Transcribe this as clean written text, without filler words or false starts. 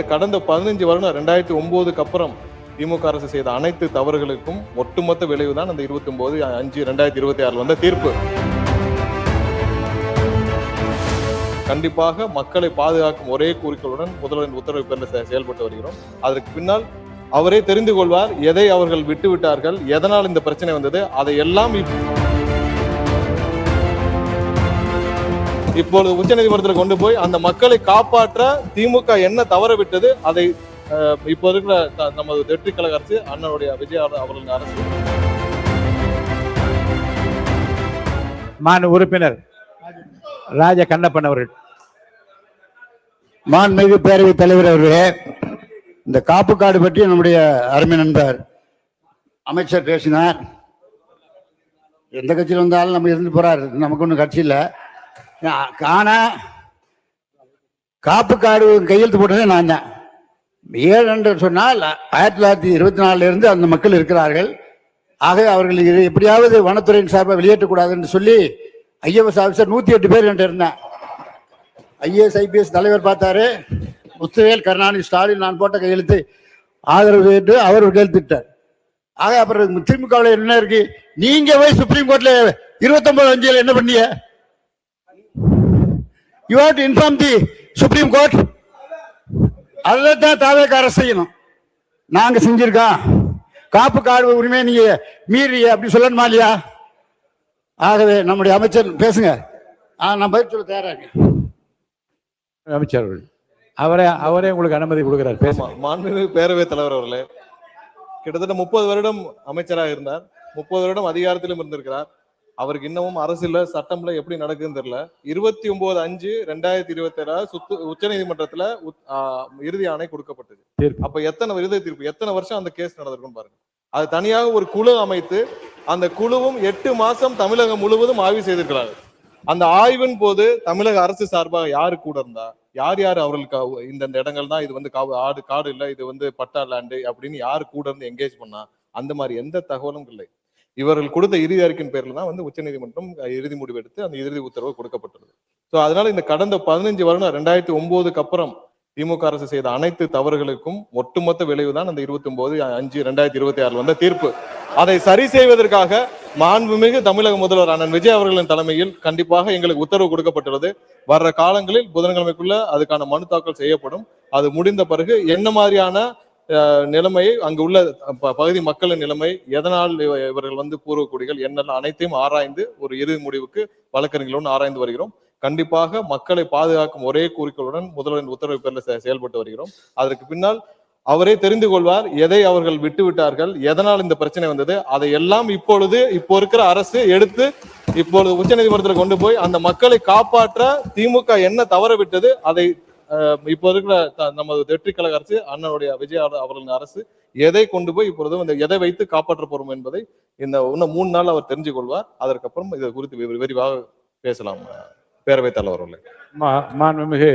கடந்த 15 வருடம் 2009க்கு அப்புறம் திமுக அரசு செய்த அனைத்து தவறுகளுக்கும் ஒட்டுமொத்த விளைவுதான் அந்த 29/5/2026 வந்த தீர்ப்பு. கண்டிப்பாக மக்களை பாதுகாக்கும் ஒரே குறிக்கோளுடன் முதல்வரின் உத்தரவு பேரில் செயல்பட்டு வருகிறோம். அதற்கு பின்னால் அவரே தெரிந்து கொள்வார் எதை அவர்கள் விட்டு விட்டார்கள், எதனால் இந்த பிரச்சனை வந்தது, அதையெல்லாம் இப்பொழுது உச்சநீதிமன்றத்தில் கொண்டு போய் அந்த மக்களை காப்பாற்ற திமுக என்ன தவற விட்டது, அதை இப்போ இருக்கிற நமது வெற்றி கழக அரசு, அண்ணனுடைய விஜய் அவர்களின் அரசு. மாண்பு உறுப்பினர் ராஜ கண்ணப்பன் அவர்கள். மாண்புமிகு பேரவைத் தலைவர் அவர்களே, இந்த காப்பு கார்டு பற்றி நம்முடைய அருமை நண்பர் அமைச்சர் பேசினார். எந்த கட்சியில் வந்தாலும் நம்ம இருந்து போறாரு, நமக்கு ஒன்றும் கட்சி இல்லை. ஆனா காப்பு கார்டு கையெழுத்து போட்டதே நான் தான். 7 சொன்னால் 1924 இருந்து அந்த மக்கள் இருக்கிறார்கள். ஆக அவர்கள் இதை எப்படியாவது வனத்துறையின் சார்பாக வெளியேற்றக்கூடாது என்று சொல்லி ஐஏஎஸ் ஆபிசர் 108 பேர் என்று இருந்தேன். ஐஏஎஸ் ஐபிஎஸ் தலைவர் பார்த்தாரு, முத்துவேல் கருணாநிதி ஸ்டாலின் நான் போட்ட கையெழுத்து ஆதரவு என்று அவர் கையெழுத்திட்டார். ஆக அப்புறம் திமுகவில் என்ன இருக்கு, நீங்க போய் சுப்ரீம் கோர்ட்ல 29/5 என்ன பண்ணீங்க? You have to inform the Supreme Court. அதான் தாவேக அரசு செய்யணும். நாங்க செஞ்சிருக்கோம். காப்பு கார்டு உரிமை நீங்க மீறி அப்படி சொல்லணுமா இல்லையா? ஆகவே நம்முடைய அமைச்சர் பேசுங்க. நான் பதில் சொல்ல தயாராக. அமைச்சர் அவரே உங்களுக்கு அனுமதி கொடுக்கிறார். பேசுமா. மாண்புமிகு பேரவைத் தலைவர் அவர்களே, கிட்டத்தட்ட 30 வருடம் அமைச்சராக இருந்தார், 30 வருடம் அதிகாரத்திலும் இருந்திருக்கிறார். அவருக்கு இன்னமும் அரசியல சட்டம்ல எப்படி நடக்குதுன்னு தெரியல. 29/5/2027 உச்ச நீதிமன்றத்துல இறுதி ஆணை கொடுக்கப்பட்டது. அப்ப எத்தனை இறுதி தீர்ப்பு, எத்தனை வருஷம் அந்த கேஸ் நடந்திருக்கும் பாருங்க. அது தனியாக ஒரு குழு அமைத்து அந்த குழுவும் 8 மாசம் தமிழகம் முழுவதும் ஆய்வு செய்திருக்கிறாங்க. அந்த ஆய்வின் போது தமிழக அரசு சார்பாக யாரு கூட இருந்தா, யார் யார் அவர்களுக்கு இந்த இடங்கள் தான், இது வந்து காடு இல்ல, இது வந்து பட்டா லேண்டு அப்படின்னு யாரு கூட இருந்து என்கேஜ் பண்ணா, அந்த மாதிரி எந்த தகவலும் இல்லை. இவர்கள் கொடுத்த இறுதி அறிக்கையின் பேர்ல தான் வந்து உச்சநீதிமன்றம் இறுதி முடிவு எடுத்து அந்த இறுதி உத்தரவு கொடுக்கப்பட்டது. ஸோ அதனால இந்த கடந்த 15 வருடம் 2009க்கு அப்புறம் திமுக அரசு செய்த அனைத்து தவறுகளுக்கும் ஒட்டுமொத்த விளைவுதான் அந்த 29/5/2026 வந்த தீர்ப்பு. அதை சரி செய்வதற்காக மாண்புமிகு தமிழக முதல்வர் அண்ணன் விஜய் அவர்களின் தலைமையில் கண்டிப்பாக எங்களுக்கு உத்தரவு கொடுக்கப்பட்டுள்ளது. வர்ற காலங்களில் புதன்கிழமைக்குள்ள அதுக்கான மனு தாக்கல் செய்யப்படும். அது முடிந்த பிறகு என்ன மாதிரியான நிலைமையை, அங்கு உள்ள பகுதி மக்களின் நிலைமை, எதனால் இவர்கள் வந்து பூர்வக்குடிகள் என்னெல்லாம் அனைத்தையும் ஆராய்ந்து ஒரு இறுதி முடிவுக்கு வழக்கறிஞர்களுடன் ஆராய்ந்து வருகிறோம். கண்டிப்பாக மக்களை பாதுகாக்கும் ஒரே குறிக்கோளுடன் முதல்வரின் உத்தரவு பேரில் செயல்பட்டு வருகிறோம். அதற்கு பின்னால் அவரே தெரிந்து கொள்வார் எதை அவர்கள் விட்டு விட்டார்கள், எதனால் இந்த பிரச்சனை வந்தது, அதையெல்லாம் இப்போ இருக்கிற அரசு எடுத்து இப்பொழுது உச்சநீதிமன்றத்தில் கொண்டு போய் அந்த மக்களை காப்பாற்ற திமுக என்ன தவற விட்டது, அதை இப்போ இருக்கிற நமது வெற்றி கழக அரசு, அண்ணனுடைய விஜய் அவர்களின் அரசு எதை கொண்டு போய் இப்பொழுது எதை வைத்து காப்பாற்ற போறோம் என்பதை இன்னும் 3 நாள் அவர் தெரிஞ்சு கொள்வார். அதற்கப்புறம் இது குறித்து விரிவாக பேசலாம் பேரவைத் தலைவர் அவர்களே. மாண்புமிகு